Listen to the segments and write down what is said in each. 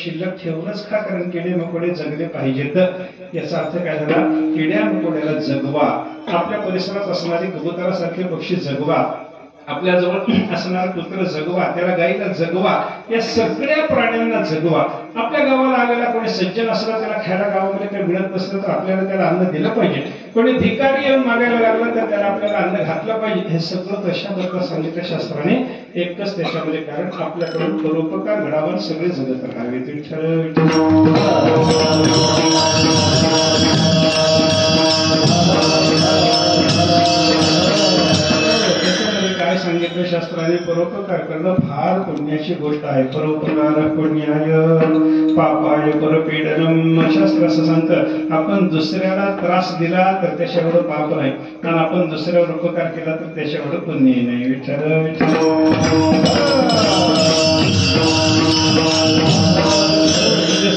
शिल्लक ठेवूनच खा, कारण किडे मकोडे जगले पाहिजेत. याचा अर्थ काय झाला? किड्या मकोड्याला जगवा, आपल्या परिसरात असणारे कबुतरासारखे पक्षी जगवा, आपल्या जवळ असणारा कुत्र जगवा, त्याला गाईला जगवा, या सगळ्या प्राण्यांना जगवा. आपल्या गावाला आलेला कोणी सज्जन असला, त्याला खायला गावामध्ये काही मिळत नसलं तर आपल्याला त्याला अन्न दिलं पाहिजे. कोणी भिकारी येऊन मागायला लागलं तर त्याला आपल्याला अन्न घातलं पाहिजे. हे सगळं तशा प्रकारे सांगितलं शास्त्राने. एकच त्याच्यामध्ये कारण आपल्याकडून परोपकार घडावा, सगळे जगत राहावे. काय सांगितलं शास्त्राने? परोपकार करणं फार पुण्याची गोष्ट आहे. परोपकार पुण्याय पापाय परपीडनम. शास्त्र असं सांगतं, आपण दुसऱ्याला त्रास दिला तर त्याच्यावर पाप नाही, आणि आपण दुसऱ्यावर उपकार केला तर त्याच्यावर पुण्य नाही.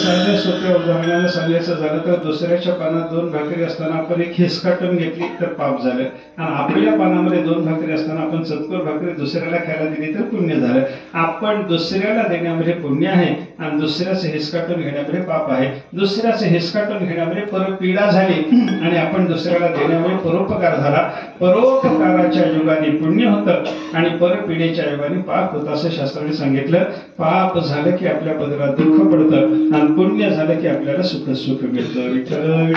साध्या सोप्या उदाहरणाने सांगायचं झालं तर दुसऱ्याच्या पानात 2 भाकरी असताना आपण एक हिसकाटून घेतली तर पाप झालं, आणि आपल्या पानामध्ये 2 भाकरी असताना आपण चतकोर भाकरी दुसऱ्याला खायला दिली तर पुण्य झालं. आपण दुसऱ्याला देण्यामध्ये पुण्य आहे आणि दुसऱ्याचे हिसकाटून घेण्यामध्ये पाप आहे. दुसऱ्याचे हिसकाटून घेण्यामध्ये परपीडा झाली आणि आपण दुसऱ्याला देण्यामध्ये परोपकार झाला. परोपकाराच्या योगाने पुण्य होतं आणि परपीडेच्या योगाने पाप होतं, असं शास्त्राने सांगितलं. पाप झालं की आपल्या पदरात दुःख पडतं आणि पुण्य झालं की आपल्याला सुख मिळतं. विठ्ठल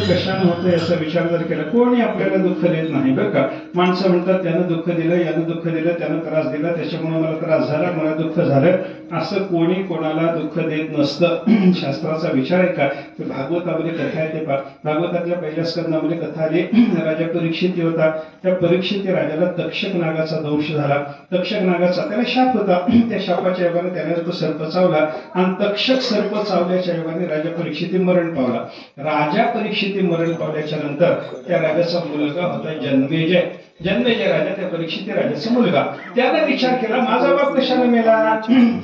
कशाने होतं याचा विचार जर केला, कोणी आपल्याला दुःख देत नाही बरं का. माणसं म्हणतात त्यानं दुःख दिलं, यानं दुःख दिलं, त्यानं त्रास दिला, त्याच्यामुळे मला त्रास झाला, मला दुःख झालं, असं कोणी कोणाला दुःख देत नसतं. शास्त्राचा विचार आहे का? भागवतामध्ये कथा आहे, ते भागवतातल्या पहिल्या स्कंदामध्ये कथा आली. राजा परीक्षित होता, त्या परीक्षित राजाला तक्षक नागाचा दंश झाला. तक्षक नागाचा त्याला शाप होता, त्या शापाच्या योगाने त्याने तो सर्प चावला आणि तक्षक सर्प चावल्याच्या योगाने राजा परीक्षित मरण पावला. राजा परीक्षित मरण पावल्याच्या नंतर त्या राजाचा मुलगा होता जन्मेजय. जन्मेजय राजा त्या परीक्षित राजाचा मुलगा. त्याने विचार केला, माझा बाप कशाने मेला?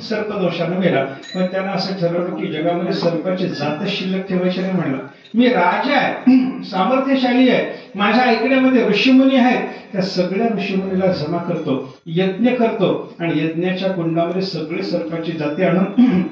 सर्पदोषाने मेला. मग त्यानं असं ठरवलं की जगामध्ये सर्पाची जात शिल्लक ठेवायची नाही. म्हणलं, मी राजा आहे, सामर्थ्यशाली आहे, माझ्या ऐकण्यामध्ये ऋषीमुनी आहेत, त्या सगळ्या ऋषीमुनीला जमा करतो, यज्ञ करतो आणि यज्ञाच्या कुंडामध्ये सगळे सर्पाची जाती आणून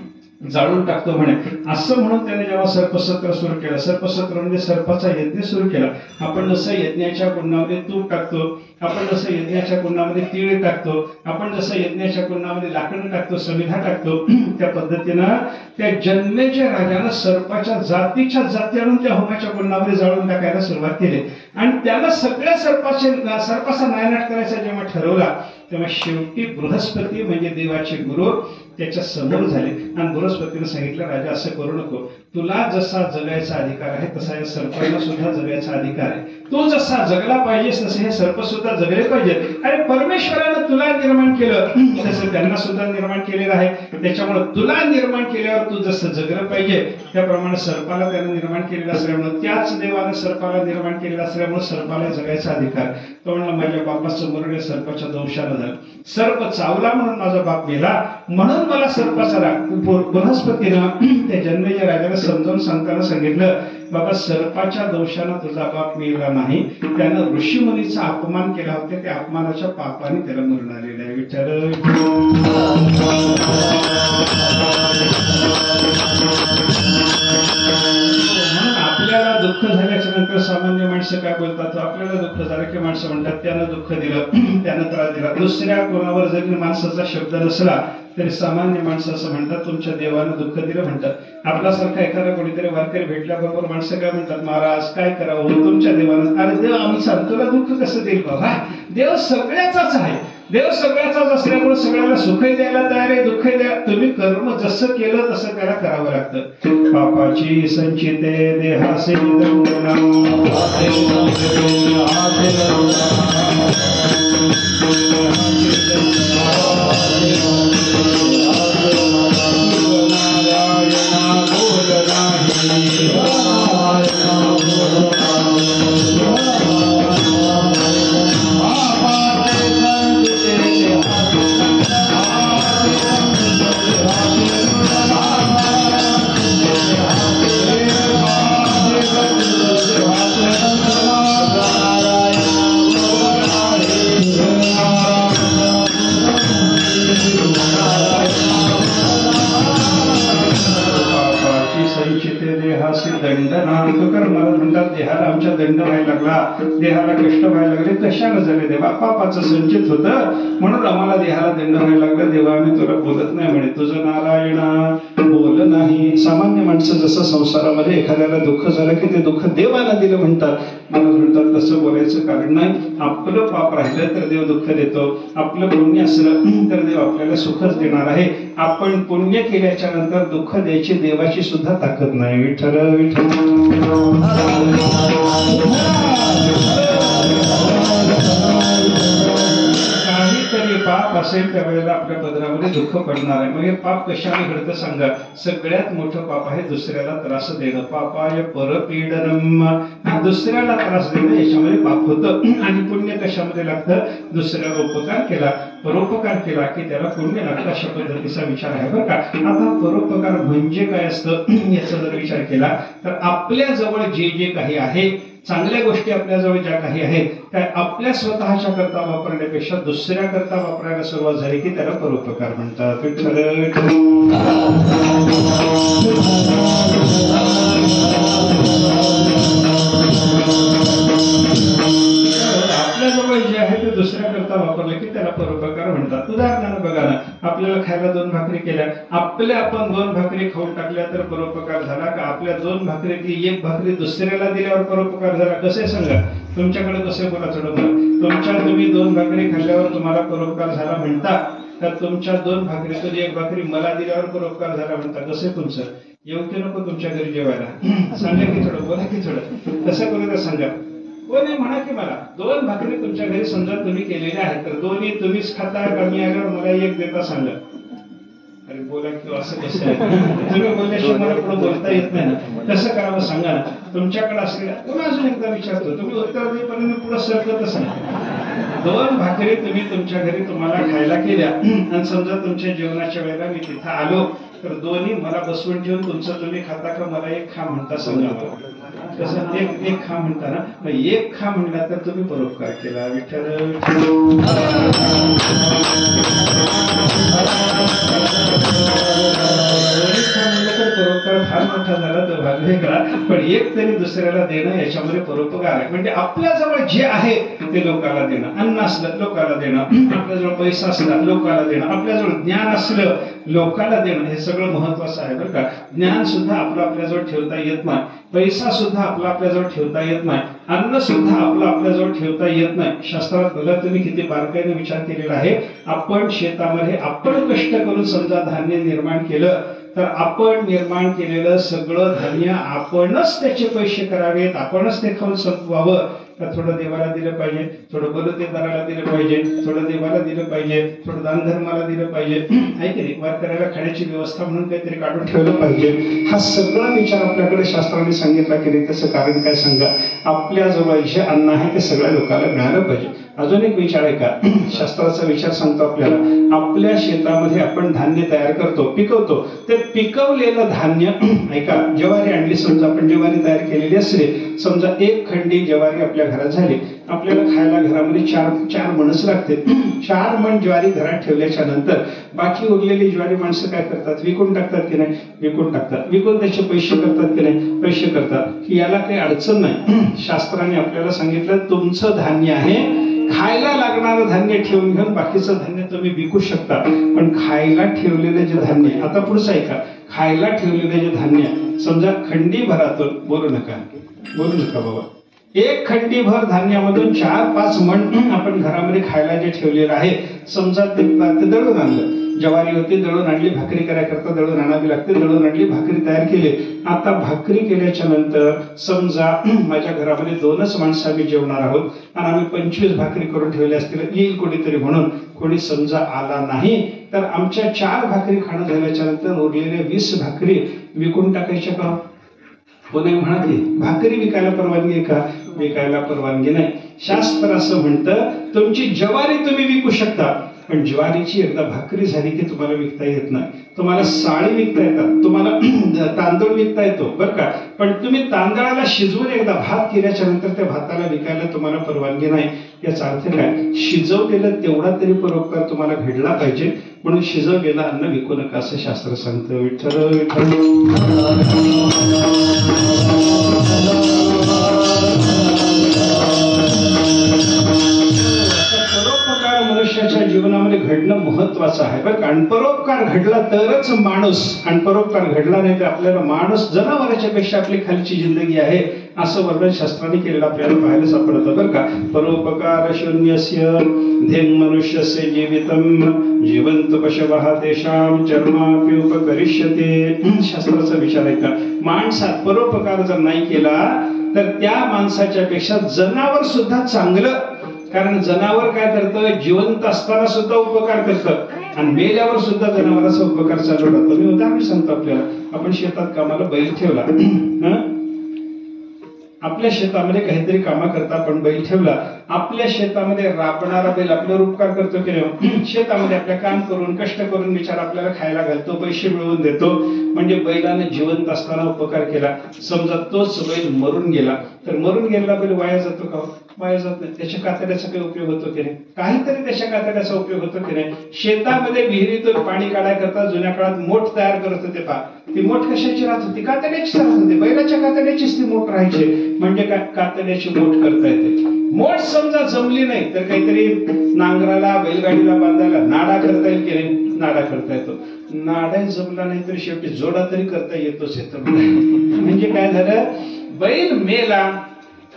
जाळून टाकतो म्हणे. असं म्हणून त्याने जेव्हा सर्पसत्र सुरू केलं, सर्पसत्र म्हणजे सर्पाचा यज्ञ सुरू केला. आपण जसं यज्ञाच्या कुंडामध्ये तूप टाकतो, आपण जसं यज्ञाच्या कुंडामध्ये तीळ टाकतो, आपण जसं यज्ञाच्या कुंडामध्ये लाकडं टाकतो, समिधा टाकतो, त्या पद्धतीनं त्या जन्मेजय राजानं सर्पाच्या जातीच्या जाती आणून त्या होमाच्या कुंडामध्ये जाळून टाकायला सुरुवात केली. आणि त्याला सगळ्या सर्पाचा नायनाट करायचा जेव्हा ठरवला, तेव्हा शेवटी बृहस्पती म्हणजे देवाचे गुरु त्याच्या समोर झाले आणि बृहस्पतीने सांगितलं, राजा असं करू नको, तुला जसा जगायचा अधिकार आहे तसा या सर्पांना सुद्धा जगायचा अधिकार आहे. तू जसा जगला पाहिजेस तसे हे सर्प सुद्धा जगले पाहिजेत. अरे परमेश्वरानं तुला निर्माण केलं तसं त्यांना सुद्धा निर्माण केलेलं आहे, त्याच्यामुळे तुला निर्माण केल्यावर तू जसं जगलं पाहिजे त्याप्रमाणे सर्पाला त्यानं निर्माण केलेलं असल्यामुळे, त्याच देवानं सर्पाला निर्माण केलेलं असल्यामुळे सर्पाला जगायचा अधिकार. तो म्हणला, माझ्या बापाचं मरण सर्पाच्या दंशाला झालं, सर्प चावला म्हणून माझा बाप मेला, म्हणून मला सर्पाचा राग. बृहस्पतीनं त्या जन्मेजय राजाला समजावून सांगताना सांगितलं, बाबा सर्पाच्या दोषानं तुझा बाप मेला नाही, त्यानं ऋषीमुनीचा अपमान केला होता, त्या अपमानाच्या पापाने त्याला मरण आलेलं आहे. विचार आपल्याला दुःख झाल्याच्या नंतर सामान्य माणसं काय बोलतात? आपल्याला दुःख झालं की माणसं म्हणतात त्यानं दुःख दिलं, त्यानं त्रास दिला. दुसऱ्या कोणावर जरी माणसाचा शब्द नसला तरी सामान्य माणसं असं म्हणतात, तुमच्या देवानं दुःख दिलं म्हणतात. आपल्यासारखा एखादा कोणीतरी वारकरी भेटल्याबरोबर माणसं काय म्हणतात, महाराज काय करावं तुमच्या देवानं? अरे देव आमचा, तुला दुःख कसं देईल बाबा? देव सगळ्याचाच आहे, देव सगळ्याचाच असल्यामुळे सगळ्याला सुखही द्यायला तयार आहे, दुःखही द्या. तुम्ही कर्म जसं केलं तसं त्याला करावं लागतं. पापाची संचिते देहासे देहाला आमच्या दंड व्हायला लागला, देहाला कष्ट व्हायला लागले, कशाने झाले देवा? पापाचं संचित होतं म्हणून आम्हाला देहाला दंड व्हायला लागला. देवा आम्ही तुला बोलत नाही म्हणे, तुझं नारायणा बोल नाही. सामान्य माणसं जसं संसारामध्ये एखाद्याला दुःख झालं की ते दुःख देवाला दिलं म्हणतात, म्हणून म्हणतात तसं बोलायचं कारण नाही. आपलं पाप राहिलं तर देव दुःख देतो, आपलं पुण्य असलं तर देव आपल्याला सुखच देणार आहे. आपण पुण्य केल्याच्या नंतर दुःख द्यायची देवाची सुद्धा ताकद नाही. विठ्ठल विठ्ठल. काहीतरी पाप असेल त्यावेळेला आपल्या पदरामध्ये दुःख पडणार आहे. मग हे पाप कशाने घडतं सांगा? सगळ्यात मोठं पाप आहे दुसऱ्याला त्रास देणं. पापाय परपीडनम, दुसऱ्याला त्रास देणं याच्यामध्ये पाप होतं. आणि पुण्य कशामध्ये लागतं? दुसऱ्याला उपकार केला, परोपकार केला की त्याला पुण्य लागतं. अशा पद्धतीचा विचार आहे बरं का. आता परोपकार म्हणजे काय असतं याचा जर विचार केला तर आपल्या जवळ जे जे काही आहे, चांगल्या गोष्टी आपल्याजवळ ज्या काही आहेत त्या आपल्या स्वतःच्या करता वापरण्यापेक्षा दुसऱ्या करता वापरायला सुरुवात झाली की त्याला परोपकार म्हणतात. आपल्याजवळ जे आहे ते दुसऱ्या करता वापरले की त्याला परोपकार म्हणतात. उदाहरणार्थ बघा ना, आपल्याला खायला 2 भाकरी केल्या, आपण 2 भाकरी खाऊन टाकल्या तर परोपकार झाला का? आपल्या 2 भाकरीतली 1 भाकरी दुसऱ्याला दिल्यावर परोपकार झाला? कसे सांगा? तुमच्याकडे कसे बोला चढ मला. तुम्ही 2 भाकरी खाल्ल्यावर तुम्हाला परोपकार झाला म्हणता तर तुमच्या 2 भाकरीतून 1 भाकरी मला दिल्यावर परोपकार झाला म्हणता? कसे तुमचं? येऊ की नको तुमच्या घरी जेवायला? सांगा की थोडं, बोला की थोडं. कसं करू तर सांगा. हो नाही म्हणा की मला 2 भाकरी तुमच्या घरी समजा तुम्ही केलेल्या आहेत तर दोन्ही तुम्हीच खाता का मी आल्यावर मला 1 देता? सांगा. अरे बोला किंवा असं कसं आहे? तुम्ही बोलल्याशिवाय मला पुढे बोलता येत नाही ना. कसं करावं सांगा ना. तुमच्याकडे असलेल्या पुन्हा अजून एकदा विचारतो, तुम्ही उत्तर देईपर्यंत पुढे सरकतच नाही. 2 भाकरी तुम्ही तुमच्या घरी तुम्हाला खायला केल्या आणि समजा तुमच्या जेवणाच्या वेळेला मी तिथं आलो तर दोन्ही मला बसवून ठेवून तुमचं तुम्ही खाता का मला 1 खा म्हणता? समजा मला कसं 1 खा म्हणता ना. मग 1 खा म्हणला तर तुम्ही परोपकार केला. विठ्ठल परोपकार फार मोठा झाला तर भाग वेगळा, पण 1 तरी दुसऱ्याला देणं याच्यामध्ये परोपकार आहे. म्हणजे आपल्याजवळ जे आहे ते लोकांना देणं. अन्न असलं लोकांना देणं, आपल्याजवळ पैसा असला लोकांना देणं, आपल्याजवळ ज्ञान असलं लोकांना देणं, हे सगळं महत्वाचं आहे बरं का. ज्ञान सुद्धा आपलं आपल्याजवळ ठेवता येत नाही, पैसा सुद्धा आपला आपल्याजवळ ठेवता येत नाही, अन्न सुद्धा आपलं आपल्याजवळ ठेवता येत नाही. शास्त्रात बघा तुम्ही किती बारकाईने विचार केलेला आहे. आपण शेतामध्ये आपण कष्ट करून समजा धान्य निर्माण केलं तर आपण निर्माण केलेलं सगळं धान्य आपणच त्याचे पैसे करावेत, आपणच ते खाऊन संपवावं का? थोडं देवाला दिलं पाहिजे, थोडं बलुतेदाराला दिलं पाहिजे, थोडं देवाला दिलं पाहिजे, थोडं दान धर्माला दिलं पाहिजे, आहे की नाही? वारकऱ्याला खाण्याची व्यवस्था म्हणून काहीतरी काढून ठेवलं पाहिजे. हा सगळा विचार आपल्याकडे शास्त्राने सांगितला की नाही. त्याचं कारण काय सांगा? आपल्याजवळ जे अन्न आहे ते सगळ्या लोकांना मिळालं पाहिजे. अजून एक विचार आहे का? शास्त्राचा विचार सांगतो आपल्याला. आपल्या शेतामध्ये आपण धान्य तयार करतो, पिकवतो, ते पिकवलेलं धान्य ऐका, ज्वारी आणली समजा, आपण ज्वारी तयार केलेली असले, समजा 1 खंडी ज्वारी आपल्या घरात झाली, आपल्याला खायला घरामध्ये 4 मणच लागते. 4 मण ज्वारी घरात ठेवल्याच्या नंतर बाकी उरलेली ज्वारी माणसं काय करतात? विकून टाकतात की नाही? विकून टाकतात. विकून त्याचे पैसे करतात की नाही? पैसे करतात. की याला काही अडचण नाही. शास्त्राने आपल्याला सांगितलं तुमचं धान्य आहे, खायला लागणारं धान्य ठेवून घेऊन बाकीचं धान्य तुम्ही विकू शकता, पण खायला ठेवलेले जे धान्य, आता पुढचं ऐका, खायला ठेवलेले जे धान्य समजा खंडी भरातून, बोलू नका बाबा, 1 खंडी भर धान्यामधून 4-5 मण आपण घरामध्ये खायला जे ठेवलेलं आहे, समजा ते दळून आणलं, ज्वारी होती दळून आणली, भाकरी करायकरता दळून आणावी लागते, दळून आणली, भाकरी तयार केली. आता भाकरी केल्याच्या नंतर समजा माझ्या घरामध्ये 2च माणसं आम्ही जेवणार आहोत आणि आम्ही 25 भाकरी करून ठेवल्या असतील, येईल कोणीतरी म्हणून, कोणी समजा आला नाही तर आमच्या 4 भाकरी खाणं झाल्याच्या नंतर उरलेल्या 20 भाकरी विकून टाकायच्या का? कोणी म्हणा की भाकरी विकायला परवानगी आहे का? विकायला परवानगी नाही. शास्त्र असं म्हणतं तुमची ज्वारी तुम्ही विकू शकता, पण ज्वारीची एकदा भाकरी झाली की तुम्हाला विकता येत नाही. तुम्हाला साळी विकता येतात, तुम्हाला तांदूळ विकता येतो बरं का, पण तुम्ही तांदळाला शिजवून एकदा भात केल्याच्या नंतर त्या भाताला विकायला तुम्हाला परवानगी नाही. याचा अर्थ काय? शिजवलेलं तेवढा तरी परोपकार तुम्हाला घडला पाहिजे, म्हणून शिजवलेलं अन्न विकू नका असं शास्त्र सांगतं. विठ्ठल विठ्ठल. जीवनामध्ये घडणं महत्वाचं आहे बरं. आणि परोपकार घडला तरच माणूस, आणि परोपकार घडला नाही तर आपल्याला माणूस जनावराच्या पेक्षा आपली खालची जिंदगी आहे असं वर्णन शास्त्राने केलेलं आपल्याला पाहायला सापडतं बरं का. परोपकार शून्यस्य धेन मनुष्यस्य जीवितम जीवंत पशवः तेषां चर्मापि उपकरिष्यते. शास्त्राचा विचार आहे का, माणसात परोपकार जर नाही केला तर त्या माणसाच्या पेक्षा जनावर सुद्धा चांगलं. कारण जनावर काय करतं, जिवंत असताना सुद्धा उपकार करतं आणि मेल्यावर सुद्धा जनावरांचा उपकार चालू राहतो. मी उदाहरण सांगतो आपल्याला. आपण शेतात कामाला बैल ठेवला, आपल्या शेतामध्ये काहीतरी कामा करता आपण बैल ठेवला, आपल्या शेतामध्ये राबणारा बैल आपल्यावर उपकार करतो की नाही. शेतामध्ये आपल्या काम करून कष्ट करून विचार आपल्याला खायला घालतो, पैसे मिळवून देतो. म्हणजे बैलाने जिवंत असताना उपकार केला. समजा तोच बैल मरून गेला तर मरून गेलेला बैल वाया जातो का? वाया जात नाही. त्याच्या कातड्याचा काही उपयोग होतो की नाही? काहीतरी त्याच्या कातड्याचा उपयोग होतो की नाही? शेतामध्ये विहिरीतून पाणी काढायकरता जुन्या काळात मोठ तयार करत होते पहा. ती मोठ कशाची राहत होती? कातड्याची राहत होती. बैलाच्या कातड्याचीच ती मोठ राहायची. म्हणजे काय, कातड्याची मोठ करता येते. मोठ समजा जमली नाही तर काहीतरी नांगराला बैलगाडीला बांधायला नाडा करता येईल की नाही? नाडा करता येतो. नाडा जमला नाही तर शेवटी जोडा तरी करता येतोच येतो. म्हणजे काय झालं, बैल मेला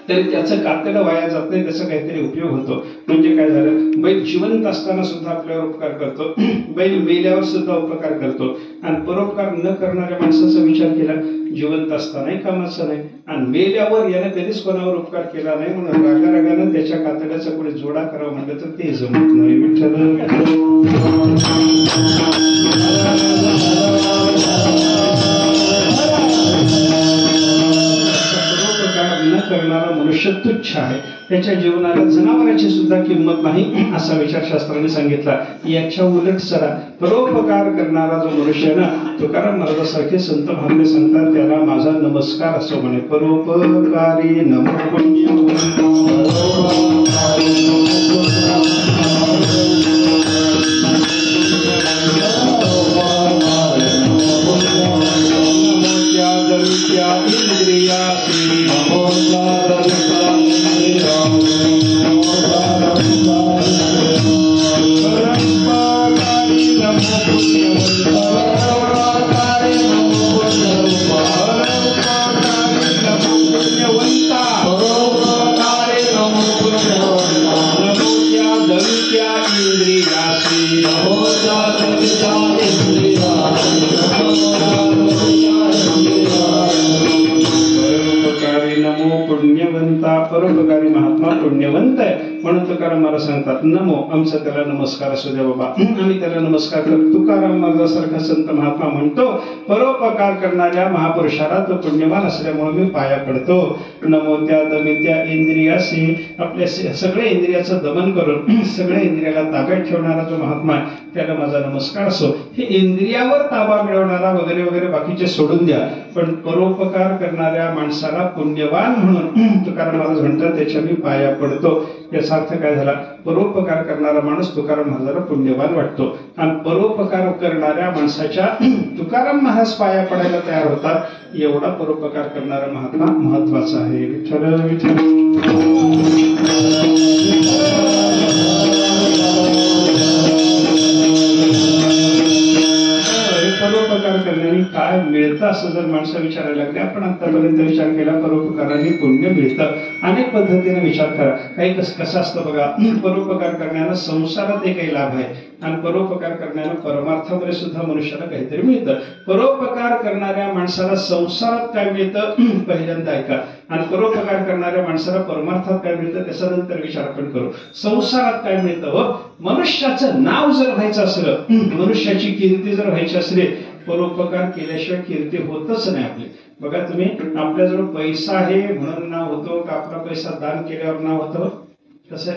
तरी त्याचं कातडं वाया जात नाही, त्याचा काहीतरी उपयोग होतो. म्हणजे काय झालं, बैल जिवंत असताना सुद्धा आपल्यावर उपकार करतो, बैल मेल्यावर सुद्धा उपकार करतो. आणि परोपकार न करणाऱ्या माणसाचा विचार केला, जिवंत असतानाही कामाचा नाही आणि मेल्यावर याने कधीच कोणावर उपकार केला नाही, म्हणून रागारागानं त्याच्या कातड्याचा पुढे जोडा करावा म्हटलं तर ते जमत नाही. करणारा मनुष्य तुच्छ आहे, त्याच्या जीवनाला जनावराची सुद्धा किंमत नाही असा विचार शास्त्राने सांगितला. याच्या उलट सरा परोपकार करणारा जो मनुष्य ना, तुकाराम महाराजांसारखे संत महात्मे सांगतात त्याला माझा नमस्कार असो म्हणे. परोपकारी नमो परोपकारी महात्मा पुण्यवंत आहे म्हणून तुकाराम महाराज सांगतात नमो, आमचा त्याला नमस्कार असू द्या बाबा, आम्ही त्याला नमस्कार करतो. तुकाराम महाराजांसारखा संत महात्मा म्हणतो परोपकार करणाऱ्या महापुरुषाला तो पुण्यवान असल्यामुळे मी पाया पडतो. नमो त्या दमित्या इंद्रियासी, आपल्या सगळ्या इंद्रियाचं दमन करून सगळ्या इंद्रियाला ताब्यात ठेवणारा जो महात्मा आहे त्याला माझा नमस्कार असो. हे इंद्रियावर ताबा मिळवणारा वगैरे वगैरे बाकीचे सोडून द्या, पण परोपकार करणाऱ्या माणसाला पुण्यवान म्हणून तुकाराम महाराज म्हणतात त्याच्या मी पाया पडतो. याचा अर्थ काय झाला, परोपकार करणारा माणूस तुकाराम महाराजाला पुण्यवान वाटतो आणि परोपकार करणाऱ्या माणसाच्या तुकाराम महाराज पाया पडायला तयार होतात. एवढा परोपकार करणारा महात्मा महत्वाचा आहे. विठ्ठल विठ्ठल. परोपकार करण्याने काय मिळतं असं जर माणसं विचारायला लागले, आपण आतापर्यंत विचार केला परोपकाराने पुण्य मिळतं. अनेक पद्धतीने विचार करा. काही कसं असतं बघा, परोपकार करण्यानं संसारात काही लाभ आहे आणि परोपकार करण्यानं परमार्थामध्ये सुद्धा मनुष्याला काहीतरी मिळतं. परोपकार करणाऱ्या माणसाला संसारात काय मिळतं पहिल्यांदा ऐका, आणि परोपकार करणाऱ्या माणसाला परमार्थात काय मिळतं त्याच्यानंतर विचार आपण करू. संसारात काय मिळतं, मनुष्याचं नाव जर व्हायचं असलं, मनुष्याची कीर्ती जर व्हायची असली, परोपकार केल्याशिवाय कीर्ती होतच नाही आपली. बघा तुम्ही, आपल्याजवळ पैसा आहे म्हणून नाव होतो का आपला पैसा दान केल्यावर नाव होतं? कसं,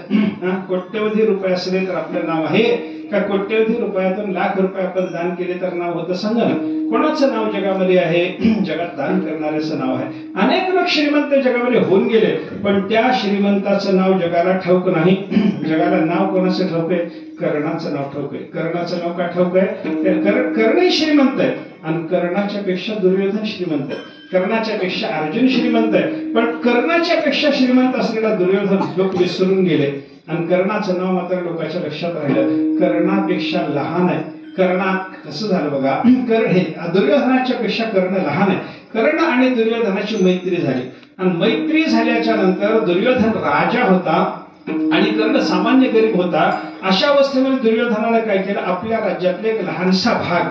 कोट्यवधी रुपये असले तर आपलं नाव आहे का कोट्यवधी रुपयातून लाख रुपये आपण दान केले तर नाव होतं? सांगा ना, कोणाचं नाव जगामध्ये आहे? जगात दान करणाऱ्याचं नाव आहे. अनेक लोक श्रीमंत जगामध्ये होऊन गेले, पण त्या श्रीमंताचं नाव जगाला ठाऊक नाही. जगाला नाव कोणाचं ठाऊक आहे? कर्णाचं नाव ठाऊक आहे. कर्णाचं नाव का ठाऊक आहे? कर्ण श्रीमंत आहे आणि कर्णाच्या पेक्षा दुर्योधन श्रीमंत आहे, कर्णाच्या पेक्षा अर्जुन श्रीमंत आहे. पण कर्णाच्या पेक्षा श्रीमंत असलेला दुर्योधन लोक विसरून गेले. आणि कर्णाचं नाव मात्र लोकांच्या लक्षात राहिलं. कर्णापेक्षा लहान आहे. कर्णा कसं झालं बघा, हे दुर्योधनाच्या पेक्षा कर्ण लहान आहे. कर्ण आणि दुर्योधनाची मैत्री झाली आणि मैत्री झाल्याच्या नंतर दुर्योधन राजा होता आणि कर्ण सामान्य गरीब होता. अशा अवस्थेमध्ये दुर्योधनाने काय केलं, आपल्या राज्यातले एक लहानसा भाग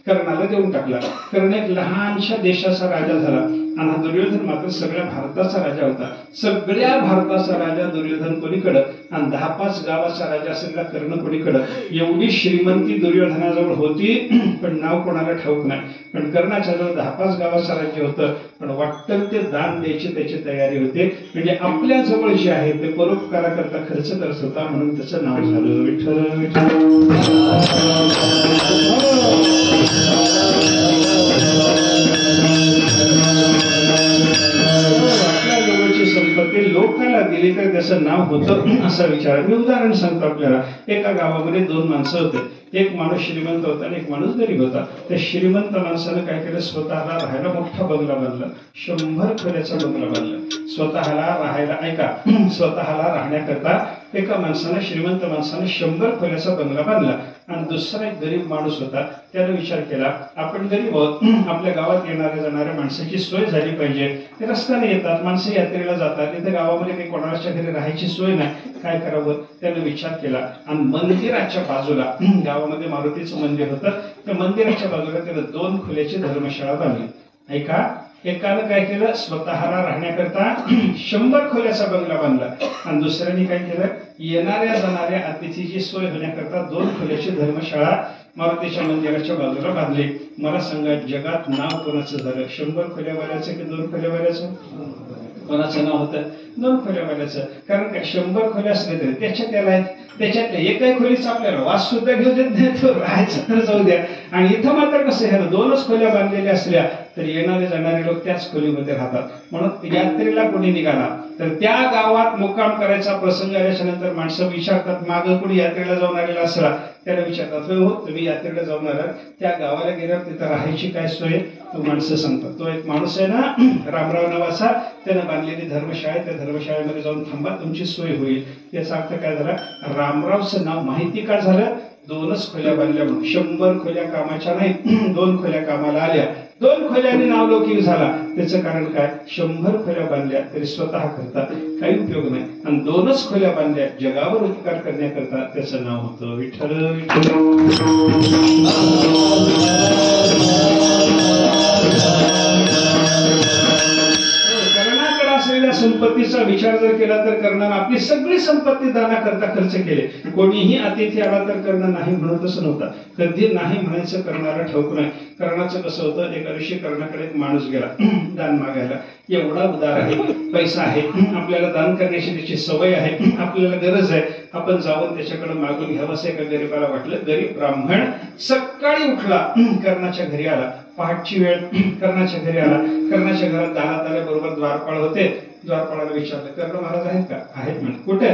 कर्णाला देऊन टाकला. कर्ण एक लहानशा देशाचा राजा झाला आणि हा दुर्योधन मात्र सगळ्या भारताचा राजा होता. सगळ्या भारताचा राजा दुर्योधन कोणीकडं आणि 10-5 गावाचा राजा सगळा कर्ण कोणीकडं. एवढी श्रीमंती दुर्योधनाजवळ होती, पण नाव कोणाला ठाऊक नाही. पण कर्णाच्या जवळ 10-5 गावाचं राज्य होतं, पण वाटतं ते दान द्यायची त्याची तयारी होते. म्हणजे आपल्या जवळ जे आहे ते परोपकाराकरता खर्च करत होता, म्हणून त्याचं नाव झालं विठ्ठल. आपल्या जवळची संपत्ती लोकांना दिली तर त्याचं नाव होतं असा विचार. मी उदाहरण सांगतो आपल्याला. एका गावामध्ये 2 माणसं होते. एक माणूस श्रीमंत होता आणि एक माणूस गरीब होता. त्या श्रीमंत माणसानं काय केलं, स्वतःला राहायला मोठा बंगला बांधला. 100 खोल्याचा बंगला बांधला स्वतःला राहायला. ऐका, स्वतःला राहण्याकरता एका माणसानं, श्रीमंत माणसानं 100 खोल्याचा बंगला बांधला. आणि दुसरा एक गरीब माणूस होता. त्याने विचार केला, आपण गरीब आहोत, आपल्या गावात येणाऱ्या जाणाऱ्या माणसाची सोय झाली पाहिजे. ते रस्त्याने येतात, माणसं यात्रेला जातात, इथे गावामध्ये काही कोणाच्या घरी राहायची सोय नाही, काय करावं. त्याने विचार केला आणि मंदिराच्या बाजूला, गावामध्ये मारुतीचं मंदिर होतं, त्या मंदिराच्या बाजूला त्याने 2 खोल्याची धर्मशाळा बांधली. ऐका, एकानं काय केलं, स्वतःला राहण्याकरता 100 खोल्याचा बंगला बांधला आणि दुसऱ्याने काय केलं, येणाऱ्या जाणाऱ्या अतिथीची सोय होण्याकरता 2 खोल्याची धर्मशाळा मारुतीच्या मंदिराच्या बाजूला बांधली. मला सांगा, जगात नाव कोणाचं झालं, 100 खोल्यावाल्याचं की 2 खोल्यावाल्याचं? कोणाचं नाव होतं? 2 खोल्यावाल्याचं. कारण काय, 100 खोल्या असले तरी त्याच्यात त्याला आहेत, त्याच्यातल्या एकाही खोलीचा आपल्याला वास सुद्धा घेऊ देत नाही, तो राहायचं तर जाऊ द्या. आणि इथं मात्र कसं, ह्याला 2च खोल्या बांधलेल्या असल्या तर येणारे जाणारे लोक त्याच खोलीमध्ये राहतात. म्हणून यात्रेला कोणी निघाला तर त्या गावात मुक्काम करायचा प्रसंग आल्याच्या नंतर माणसं विचारतात, मागं कोणी यात्रेला जाऊन आलेला असला त्याला विचारतात, हो तुम्ही यात्रेला जाऊन आलात, त्या गावाला गेल्यावर तिथं राहायची काय सोय? तो माणसं सांगतात. तो एक माणूस आहे ना, रामराव नावाचा, त्यानं बांधलेली धर्मशाळा आहे, त्या धर्मशाळेमध्ये जाऊन थांबा, तुमची सोय होईल. याचा अर्थ काय झाला, रामरावचं नाव माहिती का झालं, 2च खोल्या बांधल्या म्हणून. 100 खोल्या कामाच्या नाहीत, 2 खोल्या कामाला आल्या. 2 खोल्याने नावलौकिक झाला. त्याचं कारण काय, 100 खोल्या बांधल्या तरी स्वतः करता काही उपयोग नाही, आणि 2च खोल्या बांधल्या जगावर उपकार करण्याकरता त्याचं नाव होतं विठ्ठल. असलेल्या संपत्तीचा विचार जर केला तर कर्णाने आपली सगळी संपत्ती दानाकरता खर्च केले. कोणीही अतिथी आला तर कर्ण नाही म्हणतच नव्हता. कधी नाही म्हणायचं कर्णाला ठाऊक नाही. कर्णाचं कसं होतं, एका दिवशी कर्णाकडे एक माणूस गेला दान मागायला. एवढा उदार आहे, पैसा आहे, आपल्याला दान करण्याची त्याची सवय आहे, आपल्याला गरज आहे, आपण जाऊन त्याच्याकडे मागून घ्यावं असं एका गरीबाला वाटलं. गरीब ब्राह्मण सकाळी उठला, कर्णाच्या घरी आला. पहाटची वेळ, कर्णाच्या घरी आला. कर्णाच्या घरात दारात आल्याबरोबर द्वारपाळ होते. द्वारपाळाला विचारलं, कर्ण महाराज आहेत का? आहेत म्हणे. कुठे?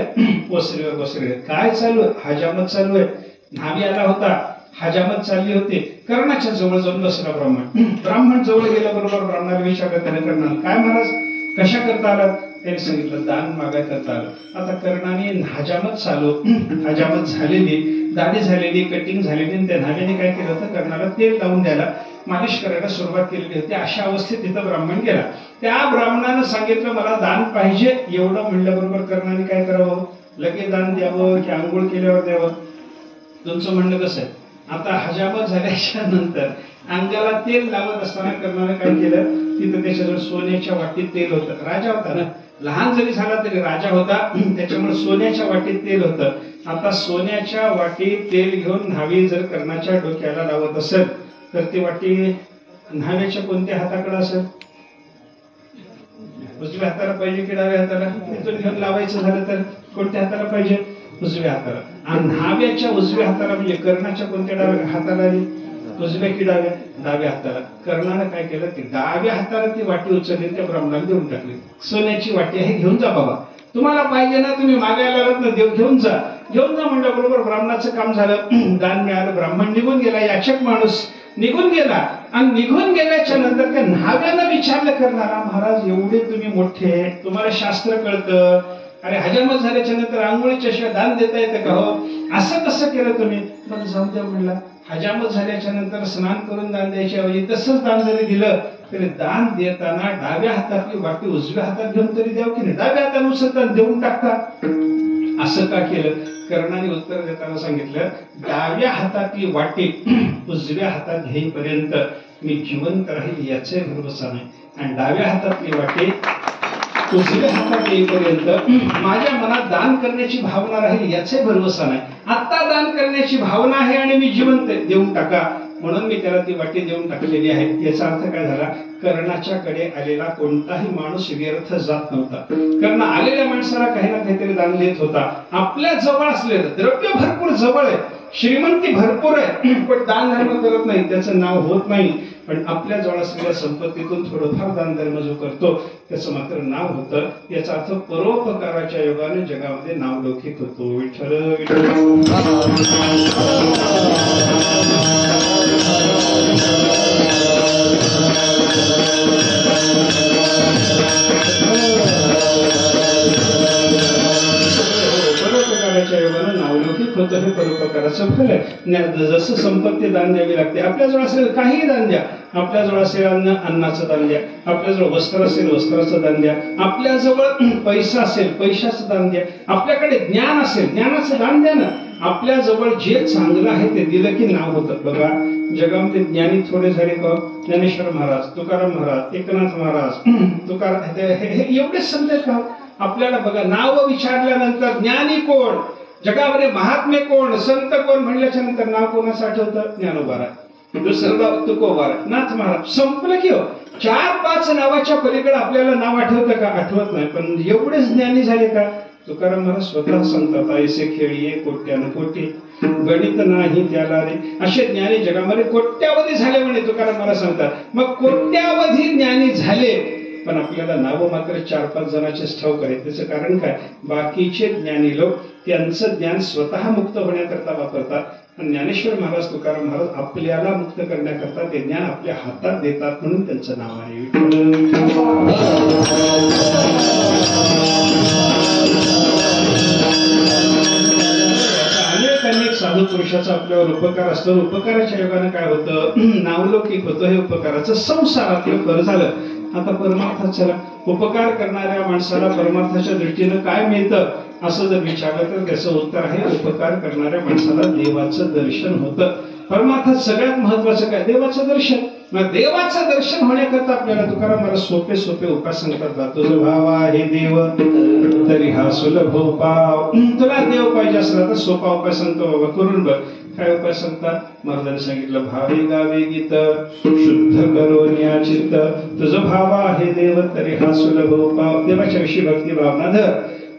ओसरीवर बसले. काय चालू आहे? हजामत चालू आहे. न्हावी आला होता, हजामत चालली होती. कर्णाच्या जवळ जाऊन बसला ब्राह्मण. ब्राह्मण जवळ गेल्याबरोबर ब्राह्मणाला विचारलं त्याने, कर्णाला काय महाराज कशा करता आलात? त्याने सांगितलं, दान मागाय करता आलं. आता कर्णाने हजामत चालू, हजामत झालेली, दाढी झालेली, कटिंग झालेली, त्या न्हाव्याने काय केलं होतं, कर्णाला तेल लावून द्यायला, मालिश करायला सुरुवात केलेली होती. अशा अवस्थेत तिथं ब्राह्मण गेला. त्या ब्राह्मणानं सांगितलं, मला दान पाहिजे. एवढं म्हणल्याबरोबर कर्णाने काय करावं, लगेच दान द्यावं की आंघोळ केल्यावर द्यावं? तुमचं म्हणणं कसं आहे? आता हजामत झाल्याच्या नंतर अंगाला तेल लावत असताना कर्णाने काय केलं, तिथं त्याच्याजवळ सोन्याच्या वाटीत तेल होतं. राजा होता ना, लहान जरी झाला तरी राजा होता, त्याच्यामुळे सोन्याच्या वाटीत तेल होतं. आता सोन्याच्या वाटीत तेल घेऊन न्हावी जर कर्णाच्या डोक्याला लावत असेल तर ती वाटी न्हाव्याच्या कोणत्या हाताकडे असेल? उजव्या हाताला पाहिजे की डाव्या हाताला? तिथून घेऊन लावायचं झालं तर कोणत्या हाताला पाहिजे? उजव्या हाताला. आणि न्हाव्याच्या उजव्या हाताला म्हणजे कर्णाच्या कोणत्या डाव्या हाताला आली? उजव्या की डाव्या? डाव्या हाताला. कर्णाने काय केलं, की डाव्या हाताला ती वाटी उचलली, त्या ब्राह्मणाला देऊन टाकली. सोन्याची वाटी आहे, घेऊन जा बाबा, तुम्हाला पाहिजे ना, तुम्ही मागायला आलात ना, देव घेऊन जा. घेऊन जा म्हणल्याबरोबर ब्राह्मणाचं काम झालं, दान मिळालं. ब्राह्मण निघून गेला, याचक माणूस निघून गेला. आणि निघून गेल्याच्या नंतर त्या न्हाव्यानं विचारलं कर्णाला, महाराज एवढे तुम्ही मोठे, तुम्हाला शास्त्र कळतं, अरे हजामत झाल्याच्या नंतर आंघोळीच्या शिवाय दान देता येतं का हो? असं कसं केलं तुम्ही? पण जाऊ द्या म्हणला, हजामत झाल्याच्या नंतर स्नान करून दान द्यायच्या ऐवजी तसंच दान जरी दिलं तरी दान देताना डाव्या हातातली वाटी उजव्या हातात घेऊन तरी द्याव की नाही? डाव्या हाताने उचलताना देऊन टाकता. असं का केलं? कर्णाने उत्तर देताना सांगितलं, डाव्या हातातली वाटी उजव्या हातात घेईपर्यंत मी जिवंत राहील याचे भरवसा नाही, आणि डाव्या हातातली वाटी उजव्या हातात येईपर्यंत माझ्या मनात दान करण्याची भावना राहील याचे भरवसा नाही. आता दान करण्याची भावना आहे आणि मी जिवंत, देऊन टाका. म्हणून मी त्याला ती वाटी देऊन टाकलेली आहे. याचा अर्थ काय झाला? कर्णाच्याकडे आलेला कोणताही माणूस व्यर्थ जात नव्हता. कर्ण आलेल्या माणसाला काही ना काहीतरी दान देत होता. आपल्या जवळ असलेलं द्रव्य भरपूर जवळ आहे, श्रीमंती भरपूर आहे, पण दान धर्म करत नाही, त्याचं नाव होत नाही. पण आपल्या जवळ असलेल्या संपत्तीतून थोडंफार दान धर्म जो करतो त्याचं मात्र नाव होतं. याचा अर्थ परोपकाराच्या योगाने जगामध्ये नावलौकिक होतो. विठ्ठल विठ्ठल. परोपकाराच्या योगाने नावलौकिक होतं, हे परोपकाराचं फल आहे. जसं संपत्ती दान द्यावी लागते, आपल्याजवळ असेल काही दान द्या. आपल्याजवळ असेल अन्नाचं दान द्या, आपल्याजवळ वस्त्र असेल वस्त्राचं दान द्या, आपल्याजवळ पैसा असेल पैशाचं दान द्या, आपल्याकडे ज्ञान असेल ज्ञानाचं दान द्या ना. आपल्याजवळ जे चांगलं आहे ते दिलं की नाव होतं. बघा जगामध्ये ज्ञानी थोडे झाले का? ज्ञानेश्वर महाराज, तुकाराम महाराज, एकनाथ महाराज, एवढेच संत का? आपल्याला बघा नाव विचारल्यानंतर ज्ञानी कोण, जगामध्ये महात्मे कोण, संत कोण म्हणल्याच्या नंतर नाव कोणाचं आठवतं? ज्ञानोबा, दुसरं नाव तुकोबा, नाथ महाराज. संपलं की हो. 4-5 नावाच्या पलीकडे आपल्याला नाव आठवतं का? आठवत नाही. पण एवढेच ज्ञानी झाले का? तुकाराम महाराज स्वतः सांगतात, ऐसे खेळीये कोट्यानं कोटी, गणित नाही त्याला रे. असे ज्ञानी जगामध्ये कोट्यावधी झाले म्हणे तुकाराम महाराज सांगतात. मग कोट्यावधी ज्ञानी झाले पण आपल्याला नाव मात्र 4-5 जणांचेच ठाऊक आहे. त्याचं कारण काय? बाकीचे ज्ञानी लोक त्यांचं ज्ञान स्वतः मुक्त होण्याकरता वापरतात, आणि ज्ञानेश्वर महाराज तुकाराम महाराज आपल्याला मुक्त करण्याकरता ते ज्ञान आपल्या हातात देतात, म्हणून त्यांचं नाव आहे. अनेक साधू पुरुषाचा आपल्यावर उपकार असतो. उपकाराच्या योगाने काय होतं? नावलौकिक होतं. हे उपकाराचं संसारातलं फळ झालं. आता परमार्थात चला, उपकार करणाऱ्या माणसाला परमार्थाच्या दृष्टीनं काय मिळतं असं जर विचारलं तर त्याचं उत्तर आहे, उपकार करणाऱ्या माणसाला देवाचं दर्शन होतं. परमार्थात सगळ्यात महत्वाचं काय? देवाचं दर्शन. मग देवाचं दर्शन होण्याकरता आपल्याला तुकाराम महाराज सोपे सोपे उपाय सांगतात. तुझं भाव आहे देव तरी हा सुलभ उपाय. तुला देव पाहिजे असला तर सोपा उपाय सांगतो बाबा, करून बघ. काय उपाय सांगतात? महाराजांनी सांगितलं, भावे गावे गीत शुद्ध करून या चित्त, तुझं भाव आहे देव तरी हा सुलभ उपाय. देवाच्या विषयी भक्ती भावना धर,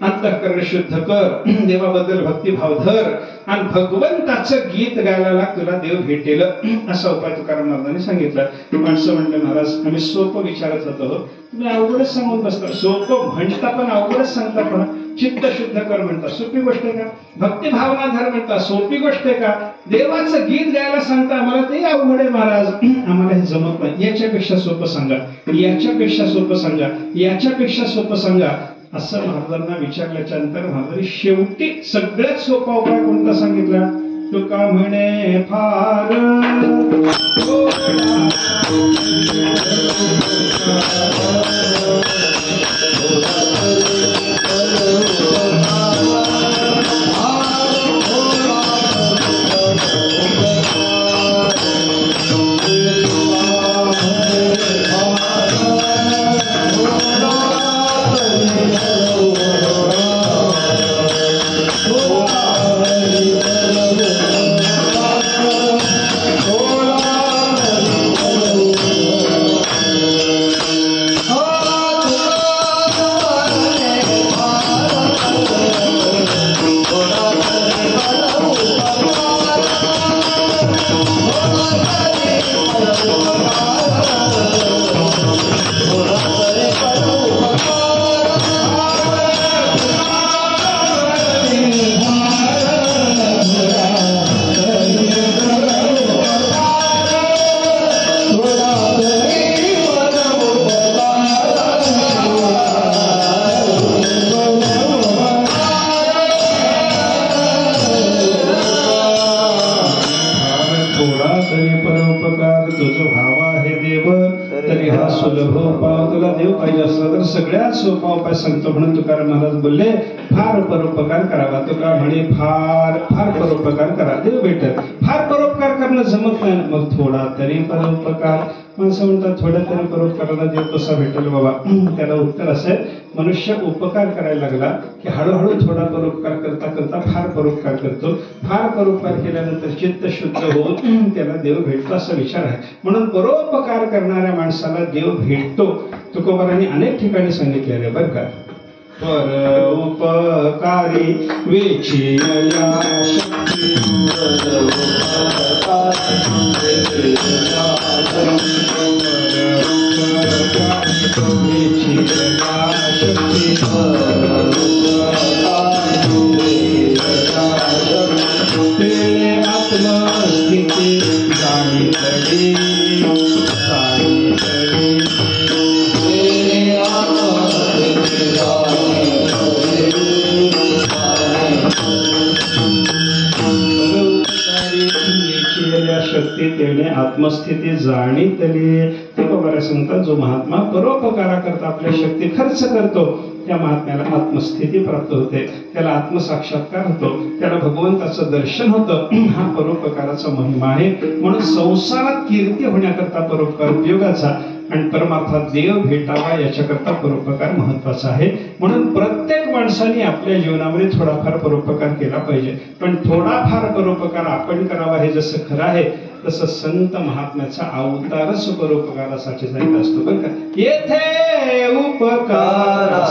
अंतःकरण शुद्ध कर, देवाबद्दल भक्तिभाव धर, आणि भगवंताचं गीत गायला तुला देव भेटेल. असा उपाय तुकाराम महाराजांनी सांगितला. माणसं म्हणले, महाराज आम्ही सोपं विचारत होतो, तुम्ही अवघडच सांगून बसता. सोपं म्हणता पण अवघडच सांगता. पण चित्त शुद्ध कर म्हणता, सोपी गोष्ट आहे का? भक्तिभावना धर म्हणता, सोपी गोष्ट आहे का? देवाचं गीत गायला सांगता, आम्हाला ते अवघड आहे महाराज, आम्हाला हे जमत नाही. याच्यापेक्षा सोपं सांगा, याच्यापेक्षा सोपं सांगा, याच्यापेक्षा सोपं सांगा. असं महाराजांना विचारल्याच्या नंतर महाराजांनी शेवटी सगळ्यात सोपा उपाय कोणता सांगितला? तुका म्हणे फार सुलभ उपाय, तुला देव पाहिजे असला तर सगळ्यात सोपा उपाय सांगतो म्हणून तुकाराम महाराज बोलले फार परोपकार करावा. तुका म्हणे फार फार परोपकार करा, देव भेटत. फार परोपकार करणं जमत नाही, मग थोडा तरी परोपकार. माणसं म्हणतात थोड्या तरी परोपकाराला देव कसा भेटेल बाबा. त्याला उत्तर असं, मनुष्य उपकार करायला लागला की हळूहळू थोडा परोपकार करता करता फार परोपकार करतो. फार परोपकार केल्यानंतर चित्त शुद्ध होऊन त्याला देव भेटतो असा विचार आहे. म्हणून परोपकार करणाऱ्या माणसाला देव भेटतो. तुकोबारांनी अनेक ठिकाणी सांगितलेले बरं का. पर उपकारी वेचिया शक्ती, आत्मस्थिती जाणीतली शक्ती तेने आत्मस्थिती जाणीतली. तुकोबारा सांगतात जो महात्मा परोपकारा करता आपल्या शक्ती खर्च करतो त्या महात्म्याला आत्मस्थिती प्राप्त होते, त्याला आत्मसाक्षात्कार होतो, त्याला भगवंताचं दर्शन होतं. हा परोपकाराचा महिमा आहे. म्हणून संसारात कीर्ती होण्याकरता परोपकार उपयोगाचा आणि परमार्थात देव भेटावा याच्याकरता परोपकार महत्वाचा आहे. म्हणून प्रत्येक माणसाने आपल्या जीवनामध्ये थोडाफार परोपकार केला पाहिजे. पण थोडाफार परोपकार आपण करावा हे जसं खरं आहे तसं संत महात्म्याचा अवतारच परोपकारासाठी जायचा असतो बरं का. येथे उपकार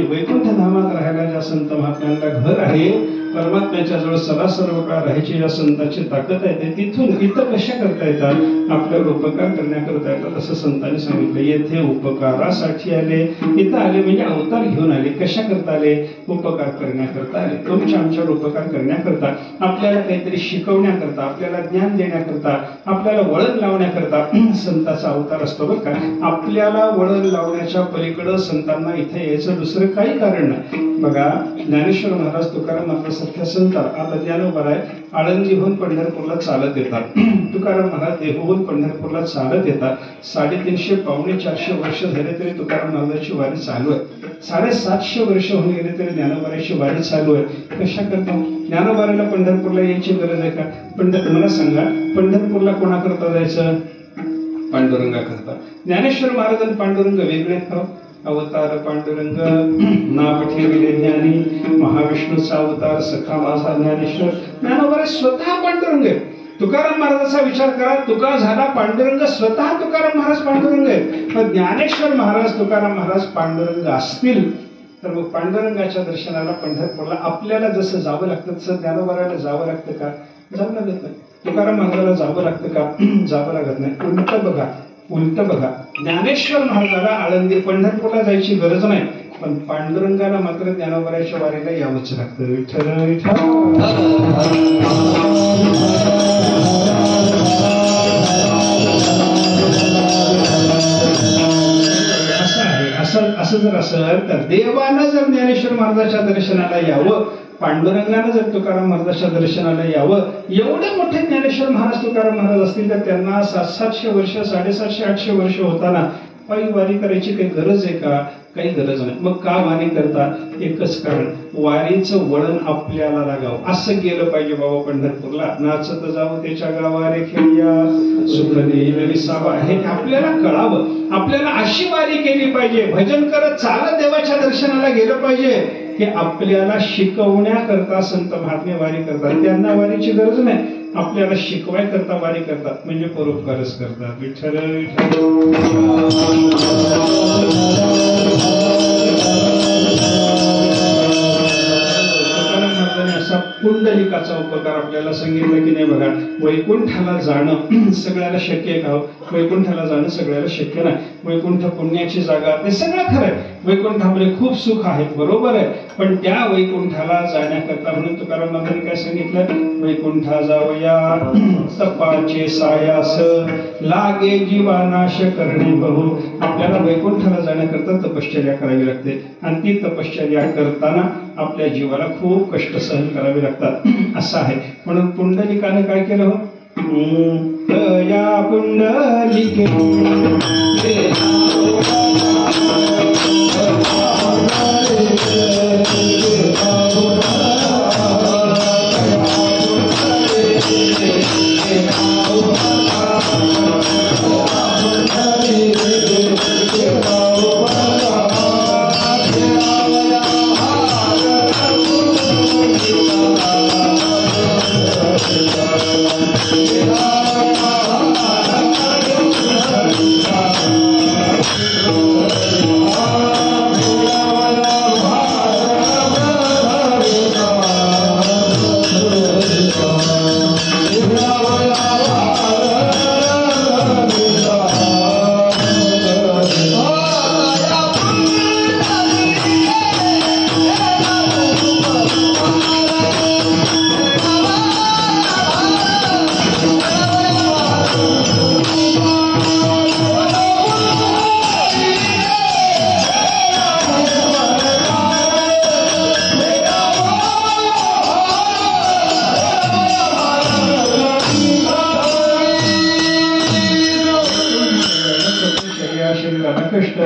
वैकुंठ धामात राहायला ज्या संत महात्म्यांना घर आहे, परमात्म्याच्या जवळ सदा सर्व काळ राहायची ज्या संतांची ताकद आहे, ते तिथून इथं कशा करता येतात, आपल्यावर उपकार करण्याकरता येतात असं संतांनी सांगितलं. येथे उपकारासाठी आले, इथं आले म्हणजे अवतार घेऊन आले. कशा करता आले? उपकार करण्याकरता आले. तुमच्या आमच्यावर उपकार करण्याकरता, आपल्याला काहीतरी शिकवण्याकरता, आपल्याला ज्ञान देण्याकरता, आपल्याला वळण लावण्याकरता संताचा अवतार असतो बरं का. आपल्याला वळण लावण्याच्या पलीकडे संतांना इथे यायचं दुसरं काही कारण नाही. बघा, ज्ञानेश्वर महाराज, तुकाराम महाराज सारख्या संत आता ज्ञानोबा आहे, आळंदीहून पंढरपूरला चालत येतात. तुकाराम महाराज देहूहून पंढरपूरला चालत येतात. 350 पावणे 400 वर्ष झाले तरी तुकाराम महाराजांची वारी चालू आहे. 750 वर्ष होऊन गेले तरी ज्ञानोबाची वारी चालू आहे. कशा करता? ज्ञानोबाला पंढरपूरला यायची गरज आहे का? मला सांगा, पंढरपूरला कोणाकरता जायचं? पांडुरंगा करता. ज्ञानेश्वर महाराज आणि पांडुरंग वेगळे आहेत. अवतार पांडुरंग नाव ठेविले ज्ञानी, महाविष्णूचा अवतार सखा माझा ज्ञानेश्वर. ज्ञानोबा स्वतः पांडुरंग आहे. तुकाराम महाराजांचा विचार करा, तुका झाला पांडुरंग, स्वतः तुकाराम महाराज पांडुरंग आहे. पण ज्ञानेश्वर महाराज तुकाराम महाराज पांडुरंग असतील तर मग पांडुरंगाच्या दर्शनाला पंढरपूरला आपल्याला जसं जावं लागतं तसं ज्ञानोबाला जावं लागतं का? जावं लागत नाही. तुकाराम महाराजाला जावं लागतं का? जावं लागत नाही. उलट बघा, ज्ञानेश्वर महाराजाला आळंदी पंढरपूरला जायची गरज नाही, पण पांडुरंगाला मात्र ज्ञानोबाच्या वारीला यावंच लागतं. विठ्ठल असं जर असेल तर देवानं जर ज्ञानेश्वर महाराजाच्या दर्शनाला यावं, पांडुरंगानं जर तुकाराम महाराजाच्या दर्शनाला यावं, एवढे मोठे ज्ञानेश्वर महाराज तुकाराम महाराज असतील तर त्यांना 700 वर्ष 750-800 वर्ष होताना पायी वारी करायची काही गरज आहे का? काही गरज नाही. मग का वारी करतात? एकच कारण, वारीचं वळण आपल्याला लागावं. असं गेलं पाहिजे बाबा पंढरपूरला, नाचत जावं त्याच्या गावा रे खेळ्या सुख देईल विसावा, हे आपल्याला कळावं. आपल्याला अशी वारी केली पाहिजे, भजन करत चालत देवाच्या दर्शनाला गेलं पाहिजे, हे आपल्याला शिकवण्याकरता संत महात्मे वारी करतात. त्यांना वारीची गरज नाही, आपल्याला शिकवाय करता वारी करतात, म्हणजे परोपकारच करतात. विठ्ठल असा पुंडलिकाचा उपकार आपल्याला सांगितलं की नाही बघा. वैकुंठाला जाणं सगळ्याला शक्य आहे का? वैकुंठाला जाणं सगळ्याला शक्य नाही. वैकुंठ पुण्याची जागा, ते सगळं खरं आहे. वैकुंठामध्ये खूप सुख आहे, बरोबर आहे, पण त्या वैकुंठाला जाण्याकरता म्हणून तुकाराम महाराजांनी काय सांगितलं? वैकुंठा जावया तपाचे सायास लागे जीवानाश करणे बहु. आपल्याला वैकुंठाला जाण्याकरता तपश्चर्या करावी लागते, आणि ती तपश्चर्या करताना आपल्या जीवाला खूप कष्ट सहन करावे लागतात. असं आहे. म्हणून पुंडलिकाने काय केलं? या पुंडलिके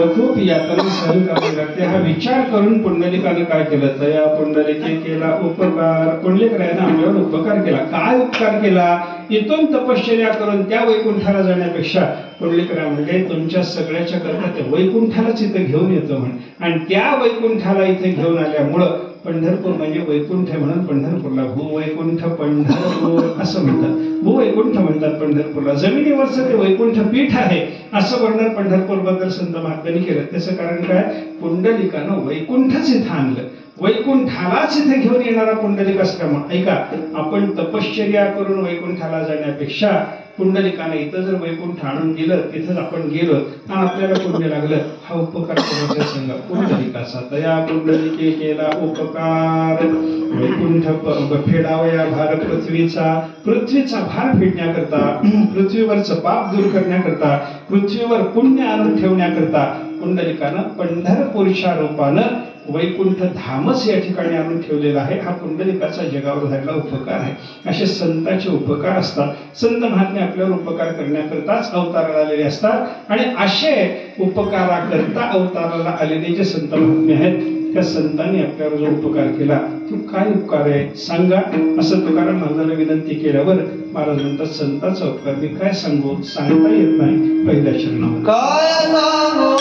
खूप यातना सहन करावी लागते. हा विचार करून पुंडलिकाने काय केलं? तया पुंडलिके केला उपकार. पुंडलिकाने आपल्यावर उपकार केला. काय उपकार केला? इथून तपश्चर्या करून त्या वैकुंठाला जाण्यापेक्षा पुंडलिकाने म्हणजे तुमच्या सगळ्याच्या करता त्या वैकुंठालाच इथे घेऊन येतो म्हणे, आणि त्या वैकुंठाला इथे घेऊन आल्यामुळं पंढरपूर म्हणजे वैकुंठ म्हणून पंढरपूरला भूवैकुंठ पंढरपूर असं म्हणतात. भूवैकुंठ म्हणतात पंढरपूरला. जमिनीवरचं ते वैकुंठ पीठ आहे असं वर्णन पंढरपूर बद्दल संत महात्म्यांनी केलं. त्याचं कारण काय? पुंडलिकानं वैकुंठच इथं आणलं, वैकुंठालाच इथे घेऊन येणारा पुंडलिक असल्यामुळे. ऐका, आपण तपश्चर्या करून वैकुंठाला जाण्यापेक्षा पुंडलिकाने इथं जर वैकुंठ आणून दिलं, तिथंच आपण गेलो आणि आपल्याला पुण्य लागलं, हा उपकार करायचा संघ पुंडलिकाचा. तया पुंडलिके केला उपकार. वैकुंठ फेडावया भार पृथ्वीचा. पृथ्वीचा भार फेडण्याकरता, पृथ्वीवरचं पाप दूर करण्याकरता, पृथ्वीवर पुण्य आणून ठेवण्याकरता पुंडलिकानं पंढरपूरच्या रूपानं वैकुंठ धामच या ठिकाणी आणून ठेवलेला आहे. हा पुंडलिकाचा जगावर झालेला उपकार आहे. असे संतांचे उपकार असतात. संत महात्मे आपल्यावर उपकार करण्याकरताच अवताराला आलेले असतात, आणि असे उपकाराकरता अवताराला आलेले जे संत महात्मे आहेत, त्या संतांनी आपल्यावर जो उपकार केला तो काय उपकार आहे सांगा, असं तुकाराम महाराजांना विनंती केल्यावर महाराज म्हणतात, संतांचा उपकार मी काय सांगू, सांगता येत नाही. पहिल्या चरणावर काय सांगू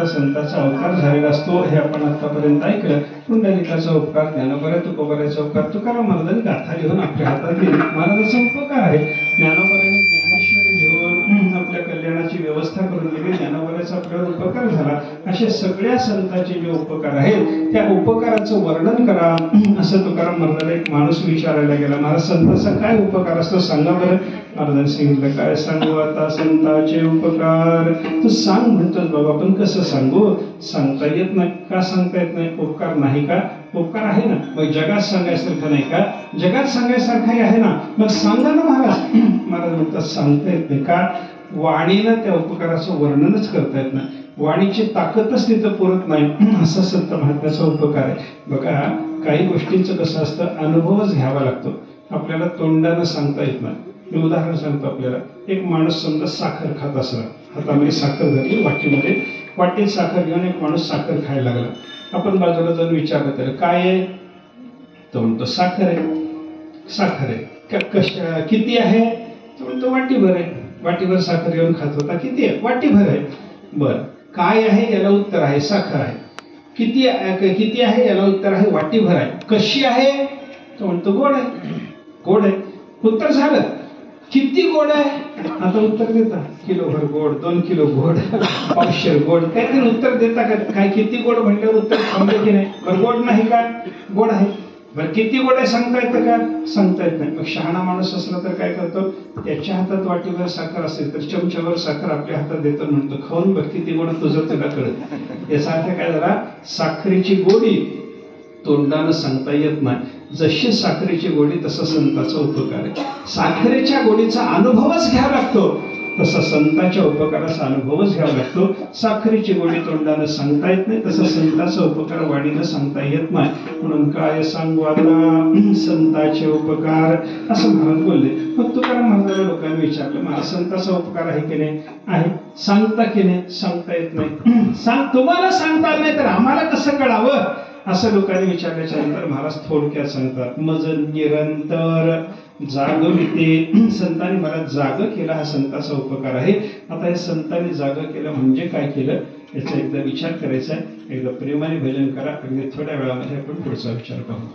संतांचा अवतार झालेला असतो हे आपण आतापर्यंत ऐकलं. पुंडलिकाचा उपकार, ज्ञानोबा तुकोबाराचा उपकार, तुकाराम महाराजांनी गाथा लिहून आपल्या हातात दिली. महाराजांचा उपकार आहे. ज्ञानोबारांनी ज्ञानेश्वरी लिहून आपल्या कल्याणाची व्यवस्था करून दिली. ज्ञानोबाराचा आपल्यावर उपकार झाला. असे सगळ्या संतांचे जे उपकार आहेत त्या उपकाराचं वर्णन करा असं तुकाराम महाराजांना एक माणूस विचारायला गेला. महाराज संतांचा काय उपकार असतो सांगा बरं. महाराजांनी सांगितलं काय सांगू आता संतांचे उपकार. तू सांग म्हणतोस बाबा पण कसं सांगू. सांगता येत नाही. का सांगता येत नाही. उपकार नाही का. उपकार आहे ना. मग जगात सांगायसारखं नाही का. जगात सांगायसारखं आहे ना. मग सांगा ना महाराज. महाराज म्हणतात सांगता येत नाही का. वाणीनं त्या उपकाराचं वर्णनच करता येत नाही. वाणीची ताकदच तिथं पुरत नाही असा संत महात्म्याचा उपकार आहे. बघा काही गोष्टींचं कसं असतं अनुभवच घ्यावा लागतो. आपल्याला तोंडानं सांगता येत नाही. मी उदाहरण सांगतो आपल्याला. एक माणूस समजा साखर खात असला. हातामध्ये साखर धरली वाटीमध्ये. वाटीत साखर घेऊन एक माणूस साखर खायला लागला. आपण बाजूला जाऊन विचारलं त्याला काय आहे. तो म्हणतो साखर आहे. साखर आहे. किती आहे. तो म्हणतो वाटीभर आहे. वाटीभर साखर घेऊन खात होता. किती आहे. वाटीभर आहे. बरं काय आहे याला उत्तर आहे साखर आहे. किती आहे याला उत्तर आहे वाटीभर आहे. कशी आहे. तो म्हणतो गोड आहे. गोड आहे. उत्तर झालं. किती गोड आहे. आता उत्तर देता किलोभर गोड, 2 किलो गोड, 500 गोड, काहीतरी उत्तर देता का. काय किती गोड म्हटल्यावर उत्तर थांबले की नाही. बरं गोड नाही का. गोड आहे. बरं किती गोड आहे सांगता येतं का. सांगता येत नाही. मग शहाणा माणूस असला तर काय करतो. त्याच्या हातात वाटीभर साखर असेल तर चमच्यावर साखर आपल्या हातात देतो. म्हणतो खाऊन बघ किती गोड तुझं तुला कळत. याचा अर्थ काय झाला. साखरेची गोडी तोंडानं सांगता येत नाही. जशी साखरेची गोडी तसा संतांचा उपकार आहे. साखरेच्या गोडीचा अनुभवच घ्यावा लागतो तसा संतांच्या उपकाराचा अनुभवच घ्यावा लागतो. साखरेची गोडी तोंडानं सांगता येत नाही तसा संतांचा उपकार वाणीनं सांगता येत नाही. म्हणून काय सांगू आता संतांचे उपकार असं महाराज बोलले. मग तुकाराम महाराजांना लोकांनी विचारलं महाराज संतांचा उपकार आहे की नाही. आहे. सांगता की नाही. सांगता येत नाही. तुम्हाला सांगता नाही तर आम्हाला कसं कळावं असं लोकांनी विचारल्याच्या नंतर महाराज थोडक्यात सांगतात. मज निरंतर जागविते. संतांनी मला जाग केला हा संतांचा उपकार आहे. आता हे संतांनी जाग केलं म्हणजे काय केलं याचा एकदा विचार करायचा आहे. एकदा प्रेमाने भजन करा. अगदी थोड्या वेळामध्ये आपण पुढचा विचार पाहू.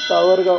सावरगाव